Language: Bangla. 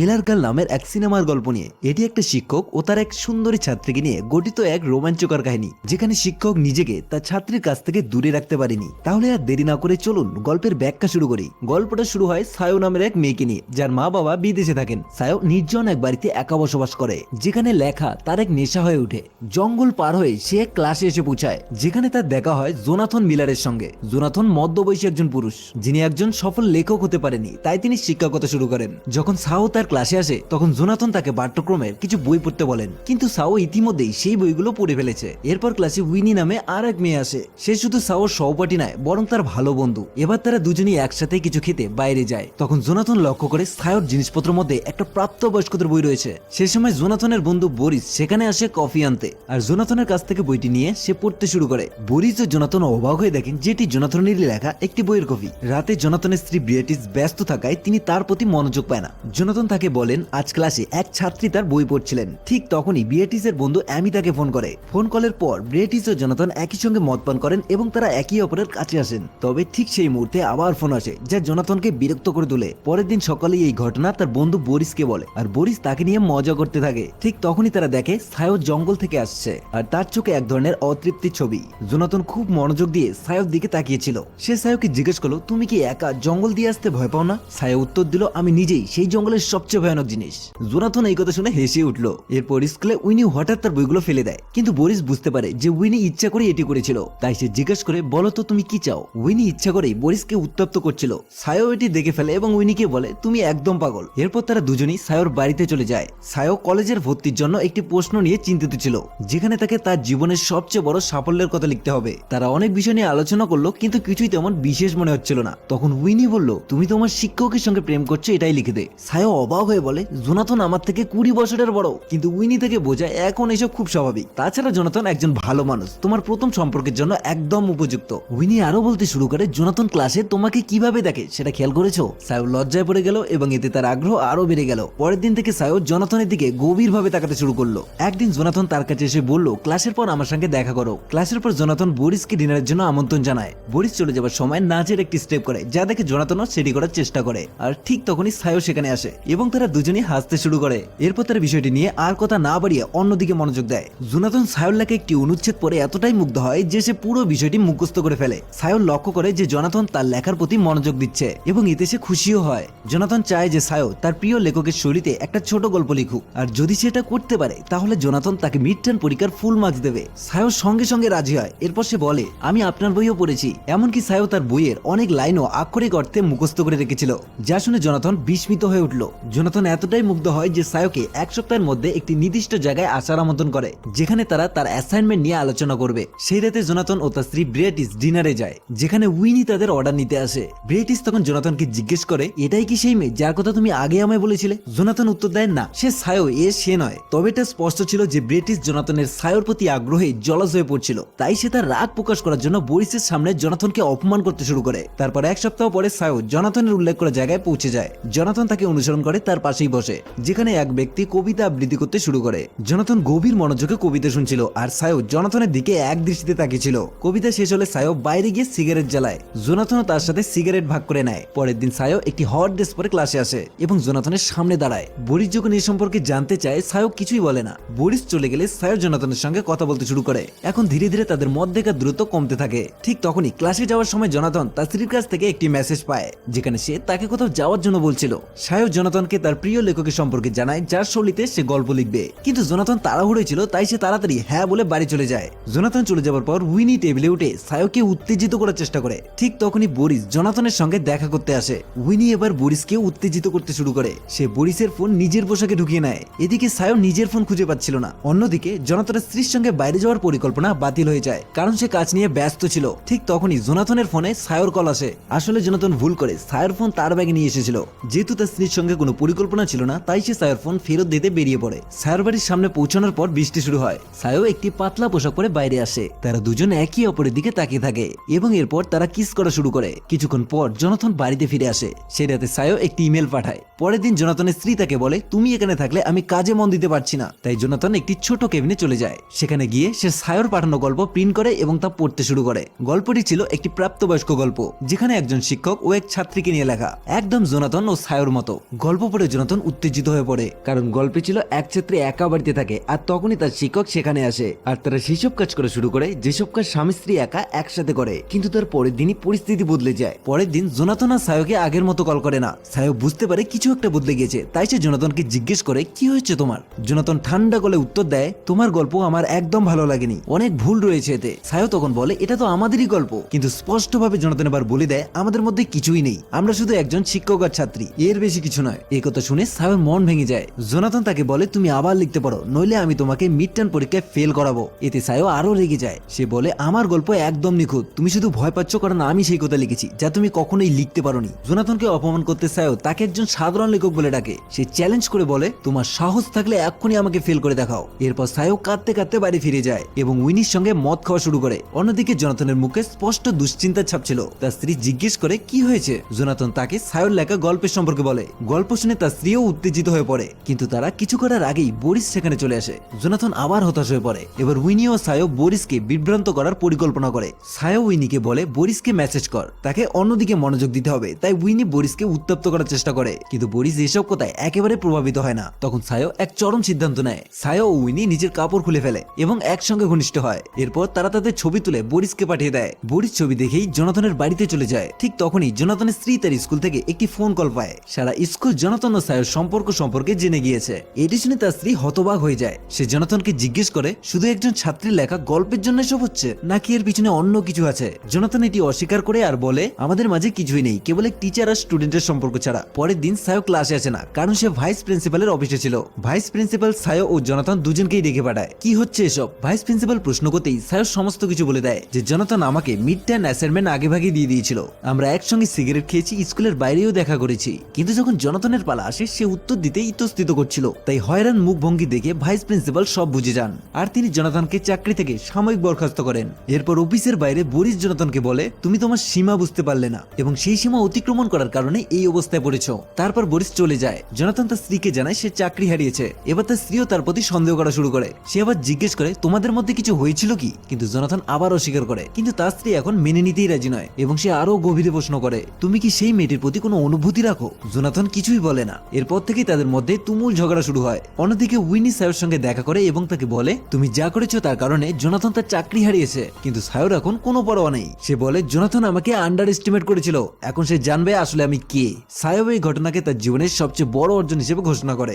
মিলার গার্ল নামের এক সিনেমার গল্প নিয়ে। এটি একটা শিক্ষক ও তার এক সুন্দরী ছাত্রীকে নিয়ে গঠিত এক রোমাঞ্চকর কাহিনী, যেখানে শিক্ষক নিজেকে তার ছাত্রীর কাছ থেকে দূরে রাখতে পারেনি। তাহলে আর দেরি না করে চলুন গল্পের ব্যাখ্যা শুরু করি। গল্পটা শুরু হয় সায়ো নামের এক মেয়েকে নিয়ে, যার মা বাবা বিদেশে থাকেন। সায়ো নির্জন এক বাড়িতে একা বসবাস করে, যেখানে লেখা তার এক নেশা হয়ে ওঠে। জঙ্গল পার হয়ে সে এক ক্লাসে এসে পৌঁছায়, যেখানে তার দেখা হয় জোনাথন মিলারের সঙ্গে। জোনাথন মধ্যবয়সী একজন পুরুষ, যিনি একজন সফল লেখক হতে পারেনি, তাই তিনি শিক্ষকতা শুরু করেন। যখন সাও তার ক্লাসে আসে, তখন জোনাথন তাকে পাঠ্যক্রমের কিছু বই পড়তে বলেন, কিন্তু সাও ইতিমধ্যেই সেই বইগুলো পড়ে ফেলেছে। এরপর ক্লাসে উইনি নামে আর এক মেয়ে আসে। সে শুধু সাওর সহপাঠী নয়, বরং তার ভালো বন্ধু। এবার তারা দুজনেই একসাথে কিছু খেতে বাইরে যায়। তখন জোনাথন লক্ষ্য করে সায়োর জিনিসপত্রের মধ্যে একটা প্রাপ্তবয়স্কদের বই রয়েছে। সে সময় জোনাথনের বন্ধু বরিস সেখানে আসে কফি আনতে, আর জোনাথনের কাছ থেকে বইটি নিয়ে সে পড়তে শুরু করে। বরিস ও জোনাথন অবাক হয়ে দেখেন যেটি জোনাথনেরই লেখা একটি বইয়ের কপি। রাতে জোনাথনের স্ত্রী ব্রিয়েটিস ব্যস্ত থাকায় তিনি তার প্রতি মনোযোগ পায় না। জোনাথন তাকে বলেন আজ ক্লাসে এক ছাত্রী তার বই পড়ছিলেন। ঠিক তখনই ব্রিয়েটিসের বন্ধু অ্যামি তাকে ফোন করে। ফোন কলের পর ব্রিয়েটিস ও জোনাথন একই সঙ্গে মদ পান করেন এবং তারা একে অপরের কাছে আসেন। তবে ঠিক সেই মুহূর্তে আবার ফোন আসে, যা জোনাথনকে বিরক্ত করে তোলে। পরের দিন সকালে এই ঘটনা তার বন্ধু বরিসকে বলে, আর বরিস তাকে নিয়ে মজা করতে থাকে। ঠিক তখনই তারা দেখে সায়ো জঙ্গল থেকে আসছে, আর তার চোখে এক ধরনের অতৃপ্তির ছবি। জোনাথন খুব মনোযোগ দিয়ে সায়োর দিকে তাকিয়েছিল। সে সায়োকে জিজ্ঞেস করলো, তুমি কি একা জঙ্গল দিয়ে আসতে ভয় পাও না? সায়ো উত্তর দিল, আমি নিজেই সেই জঙ্গলের সবচেয়ে ভয়ানক জিনিস। জোনাথন এই কথা শুনে হেসে উঠল। এরপর স্কুলে উইনি হঠাৎ তার বইগুলো ফেলে দেয়, কিন্তু বরিস বুঝতে পারে যে উইনি ইচ্ছা করে এটি করেছিল। তাই সে জিজ্ঞেস করে, বলো তো তুমি কি চাও? উইনি ইচ্ছা করেই বরিসকে উত্তপ্ত করছিল। সায়ো এটি দেখে ফেলে এবং উইনিকে বলে, তুমি একদম পাগল। এরপর তারা দুজনেই সায়োর বাড়িতে চলে যায়। সায়ো কলেজের ভর্তির জন্য একটি প্রশ্ন নিয়ে চিন্তিত ছিল, যেখানে তাকে তার জীবনের সবচেয়ে বড় সাফল্যের কথা লিখতে হবে। তারা অনেক বিষয় নিয়ে আলোচনা করলো, কিন্তু কিছুই তেমন বিশেষ মনে হচ্ছিল না। তখন উইনি বলল, তুমি তোমার শিক্ষকের সঙ্গে প্রেম করছো, এটাই লিখে দে। সায়ো অবাক হয়ে বলে, জোনাথন আমার থেকে 20 বছরের বড়। কিন্তু উইনি থেকে বোঝায় এখন এসব খুব স্বাভাবিক। তাছাড়া জোনাথন একজন ভালো মানুষ, তোমার প্রথম সম্পর্কের জন্য একদম উপযুক্ত। উইনি আরো বলতে শুরু করে, জোনাথন ক্লাসে তোমাকে কিভাবে দেখে সেটা খেয়াল করেছো? সায়ো লজ্জায় পড়ে গেল এবং এতে তার আগ্রহ আরো বেড়ে গেল। পরের দিন থেকে সায়ো জোনাথনের দিকে গভীরভাবে তাকাতে শুরু করলো। একদিন জোনাথন তার কাছে এসে বলল, ক্লাসের পর আমার সঙ্গে দেখা করো। ক্লাসের পর জোনাথন বরিসকে ডিনারের জন্য আমন্ত্রণ জানায়। বরিস চলে যাবার সময় নাচের একটি স্টেপ করে, যা দেখে জোনাথনও সেটি করার চেষ্টা করে। আর ঠিক তখনই সায়ো সেখানে আসে এবং তারা দুজনেই হাসতে শুরু করে। এরপর তারা বিষয়টি নিয়ে আর কথা না বাড়িয়ে অন্যদিকে মনোযোগ দেয়। জোনাথন সায়োর লেখা একটি অনুচ্ছেদ পড়ে এতটাই মুগ্ধ হয় যে সে পুরো বিষয়টি মুখস্থ করে ফেলে। সায়ো লক্ষ্য করে যে জোনাথন তার লেখার প্রতি মনোযোগ দিচ্ছে এবং এতে সে খুশিও হয়। জোনাথন চায় যে সায়ো তার প্রিয় লেখকের শৈলীতে একটা ছোট গল্প লিখুক, আর যদি সে এটা করতে পারে তাহলে জোনাথন তাকে মিড টার্ম পরীক্ষার ফুল মার্কস দেবে। সায়ো সঙ্গে সঙ্গে রাজি হয়। এরপর সে বলে, আমি আপনার বইও পড়েছি। এমনকি সায়ো তার বইয়ের অনেক লাইনও আক্ষরিক অর্থে মুখস্থ করে রেখেছিল, যা শুনে জোনাথন বিস্মিত হয়ে উঠল। জোনাথন এতটাই মুগ্ধ হয় যে সায়োকে এক সপ্তাহের মধ্যে একটি নির্দিষ্ট জায়গায় আসার আমন্ত্রণ করে, যেখানে তারা তার অ্যাসাইনমেন্ট নিয়ে আলোচনা করবে। সেই রাতে জোনাথন ও তার স্ত্রী ব্রিয়েটিস ডিনারে যায়, যেখানে উইনি তাদের অর্ডার নিতে আসে। ব্রিয়েটিস তখন জোনাথনকে জিজ্ঞেস করে, এটাই কি সেই মেয়ে যার কথা তুমি আগে আমায় বলেছিলে? জোনাথন উত্তর দেয়, না, সে সায়ো, সে নয়। তবে এটা স্পষ্ট ছিল যে ব্রিটিশ জোনাথনের সায়োর প্রতি আগ্রহে জলস হয়ে পড়ছিল। তাই সে তার রাগ প্রকাশ করার জন্য বরিসের সামনে জোনাথনকে অপমান করতে শুরু করে। তারপর এক সপ্তাহ পরে সায়ো জোনাথনের উল্লেখ করা জায়গায় পৌঁছে যায়। জোনাথন তাকে অনুসরণ করে তার পাশেই বসে, যেখানে এক ব্যক্তি কবিতা আবৃত্তি করতে শুরু করে। জোনাথন গভীর মনোযোগে কবিতা শুনছিল, আর সায়ো জোনাথনের দিকে এক দৃষ্টিতে তাকিয়েছিল। কবিতা শেষ হলে সায়ো বাইরে গিয়ে সিগারেট জ্বালায়। জোনাথনও তার সাথে সিগারেট ভাগ করে নেয়। পরের দিন সায়ো একটি হট ড্রেস পরে ক্লাসে আসে এবং জোনাথনের সামনে দাঁড়ায়। বরিস যখন এই সম্পর্কে জানতে চায়, সায়ো কিছুই বলে না। বরিস চলে গেলে সায়ো জোনাথনের সঙ্গে কথা বলতে শুরু করে। এখন ধীরে ধীরে তাদের মধ্যেকার দূরত্ব কমতে থাকে। ঠিক তখনই ক্লাসে যাওয়ার সময় জোনাথন তার স্ত্রীর কাছ থেকে একটি মেসেজ পায়, যেখানে সে তাকে কোথাও যাওয়ার জন্য বলছিল। সায়ো জোনাথনকে তার প্রিয় লেখকের সম্পর্কে জানায়, যার শৈলীতে সে গল্প লিখবে। কিন্তু জোনাথন তাড়াহুড়োয় ছিল, তাই সে তাড়াতাড়ি হ্যাঁ বলে বাড়ি চলে যায়। জোনাথন চলে যাওয়ার পর উইনি টেবিলে উঠে সায়োকে উত্তেজিত করার চেষ্টা করে। ঠিক তখনই বরিস জোনাথনের সঙ্গে দেখা করতে আসে। উইনি এবার বরিসকে উত্তেজিত করতে শুরু করে। সে বরিসের ফোন নিজের পোশাকে ঢুকিয়ে নেয়। এদিকে সায়ো নিজের ফোন খুঁজে পাচ্ছিল না। অন্যদিকে জোনাথনের স্ত্রীর সঙ্গে বাইরে যাওয়ার পরিকল্পনা বাতিল হয়ে যায়, কারণ সে কাজ নিয়ে ব্যস্ত ছিল। ঠিক তখনই জোনাথনের ফোনে সায়োর কল আসে। আসলে জোনাথন ভুল করে সায়োর ফোন তার ব্যাগে নিয়ে এসেছিল। যেহেতু তার স্ত্রীর সঙ্গে কোনো পরিকল্পনা ছিল না, তাই সে সায়োর ফোন ফেরত দিতে বেরিয়ে পড়ে। সায়োর বাড়ির সামনে পৌঁছানোর পর বৃষ্টি শুরু হয়। সায়ো একটি পাতলা পোশাক পরে বাইরে আসে। তারা দুজন একই অপরের দিকে তাকিয়ে থাকে এবং এরপর তারা কিস করা শুরু করে। কিছুক্ষণ পর জোনাথন বাড়িতে ফিরে আসে। সেই রাতে সায়ো একটি ইমেল পাঠায়। পরের দিন জোনাথনের স্ত্রী তাকে বলে, তুমি এখানে থাকলে আমি কাজে মন দিতে পারছি না। তাই জোনাথন একটি ছোট কেবিনে চলে যায়। সেখানে গিয়ে সে সায়োর পাঠানো গল্প প্রিন্ট করে এবং তা পড়তে শুরু করে। গল্পটি ছিল একটি প্রাপ্তবয়স্ক গল্প, যেখানে একজন শিক্ষক ও এক ছাত্রীকে নিয়ে লেখা, একদম জোনাথন ও সায়োর মতো। গল্প পড়ে জোনাথন উত্তেজিত হয়ে পড়ে, কারণ গল্পে ছিল এক ছাত্রী একা বাড়িতে থাকে আর তখনই তার শিক্ষক সেখানে আসে আর তারা সেসব কাজ করা শুরু করে যেসব কাজ স্বামী স্ত্রী একা একসাথে করে। কিন্তু তার পরের দিনই পরিস্থিতি বদলে যায়। পরের দিন জোনাথন আর সায়োকে আগের মতো কল করে না। সায়ো বুঝতে পারে কিছু একটা বদলে গেছে, তাই সে জোনাথনকে জিজ্ঞেস করে কি হয়েছে তোমার। জোনাথন ঠান্ডা গলে উত্তর দেয়, তোমার গল্প আমার একদম ভালো লাগেনি, অনেক ভুল রয়েছে এতে। সায়ো তখন বলে এটা তো আমাদেরই গল্প, কিন্তু স্পষ্টভাবে জোনাথন এবার বলে দেয় আমাদের মধ্যে কিছুই নেই, আমরা শুধু একজন শিক্ষক আর ছাত্রী, এর বেশি কিছু নয়। এই কথা শুনে সায়োর মন ভেঙে যায়। জোনাথন তাকে বলে তুমি আবার লিখতে পারো, নইলে আমি তোমাকে মিড টার্ম পরীক্ষায় ফেল করাবো। এতে সায়ো আরো রেগে যায়। সে বলে আমার গল্প একদম নিখুঁত, তুমি শুধু ভয় পাচ্ছ কারণ আমি সেই কথা লিখেছি যা তুমি কখনোই লিখতে পারোনি। জোনাথনকে অপমান করতে সায়ো তাকে একজন সাধারণ লেখক বলে ডাকে। সে চ্যালেঞ্জ করে বলে তোমার সাহস থাকলে এক্ষুনি আমাকে ফেল করে দেখাও। এরপর সায়ো কাঁদতে কাঁদতে বাড়ি ফিরে যায় এবং উইনির সঙ্গে মদ খাওয়া শুরু করে। অন্যদিকে জোনাথনের মুখে স্পষ্ট দুশ্চিন্তার ছাপ ছিল। তার স্ত্রী জিজ্ঞেস করে কি হয়েছে। জোনাথন তাকে সায়োর লেখা গল্পের সম্পর্কে বলে। গল্প শুনে তার স্ত্রীও উত্তেজিত হয়ে পড়ে, কিন্তু তারা কিছু করার আগেই বরিস সেখানে চলে আসে। জোনাথন আবার হতাশ হয়ে পড়ে। এবার উইনি ও সায়ো বরিসকে বিভ্রান্ত করার পরিকল্পনা করে। সায়ো উইনিকে বলে বরিসকে মেসেজ কর, তাকে অন্যদিকে মনোযোগ দিতে হবে। তাই উইনি বরিসকে উত্তপ্ত করার চেষ্টা করে, কিন্তু বরিস এসব কথায় একেবারে প্রভাবিত হয় না। তখন সায়ো এক চরম সিদ্ধান্ত নেয়। সায়ো ও উইনি নিজের কাপড় খুলে ফেলে এবং একসঙ্গে ঘনিষ্ঠ হয়। এরপর তারা তাদের ছবি তুলে বরিসকে পাঠিয়ে দেয়। বরিস ছবি দেখেই জোনাথনের বাড়িতে চলে যায়। ঠিক তখনই জোনাথনের স্ত্রী তার স্কুল থেকে একটি ফোন কল পায়। সারা স্কুল জোনাথন ও সায়োর সম্পর্ক সম্পর্কে জেনে গিয়েছে। এটি শুনে তার স্ত্রী হতবাক হয়ে যায়। সে জোনাথনকে জিজ্ঞেস করে শুধু একজন ছাত্রীর লেখা গল্পের জন্য এসব হচ্ছে, নাকি এর পিছনে অন্য কিছু আছে। জোনাথন এটি অস্বীকার করে আর বলে আমাদের মাঝে কিছুই নেই, কেবল এক টিচার আর স্টুডেন্টের সম্পর্ক ছাড়া। পরের দিন সায়ো ক্লাসে আসে না, কারণ সে ভাইস প্রিন্সিপালের অফিসে ছিল। ভাইস প্রিন্সিপাল সায়ো ও জোনাথন দুজনকেই ডেকে পাঠায়। কি হচ্ছে এসব। ভাইস প্রিন্সিপাল প্রশ্ন করতেই সায়ো সমস্ত কিছু বলে দেয় যে জোনাথন আমাকে মিড টার্ম অ্যাসাইনমেন্ট আগে ভাগে দিয়ে দিয়েছিল, আমরা একসঙ্গে সিগারেট খেয়েছি, স্কুলের বাইরেও দেখা করেছি। কিন্তু যখন জোনাথনের পালা আসে সে উত্তর দিতে ইতস্তত করছিল। তাই হয়রান মুখ ভঙ্গি দেখে ভাইস প্রিন্সিপাল সব বুঝে যান আর তিনি জোনাথনকে চাকরি থেকে সাময়িক বরখাস্ত করেন। এরপর অফিসের বাইরে বরিস জোনাথনকে বলে তুমি তোমার সীমা বুঝতে পারলে না এবং সেই সীমা অতিক্রমণ করার কারণে এই অবস্থায় পড়েছো। তারপর বরিস চলে যায়। জোনাথন তার স্ত্রীকে জানায় সে চাকরি হারিয়েছে। এবার তার স্ত্রীও তার প্রতি সন্দেহ করা শুরু করে। সে আবার জিজ্ঞেস করে তোমাদের মধ্যে কিছু হয়েছিল কি, কিন্তু জোনাথন আবার অস্বীকার করে। কিন্তু তার স্ত্রী এখন মেনে নিতেই রাজি নয় এবং সে আরো গভীরে প্রশ্ন করে তুমি কি সেই মেয়েটির প্রতি কোনো অনুভূতি রাখো। জোনাথন কিছুই বলে না। এরপর থেকেই তাদের মধ্যে তুমুল ঝগড়া শুরু হয়। অন্যদিকে উইনি সায়োর সঙ্গে দেখা করে এবং তাকে বলে তুমি যা করেছো তার কারণে জোনাথন তার চাকরি হারিয়েছে। কিন্তু সায়োর এখন কোনো পরোয়া নেই। সে বলে জোনাথন আমাকে আন্ডার এস্টিমেট করেছিল, এখন সে জানবে আসলে আমি কে। সায়ো এই ঘটনাকে তার জীবনের সবচেয়ে বড় অর্জন হিসেবে ঘোষণা করে।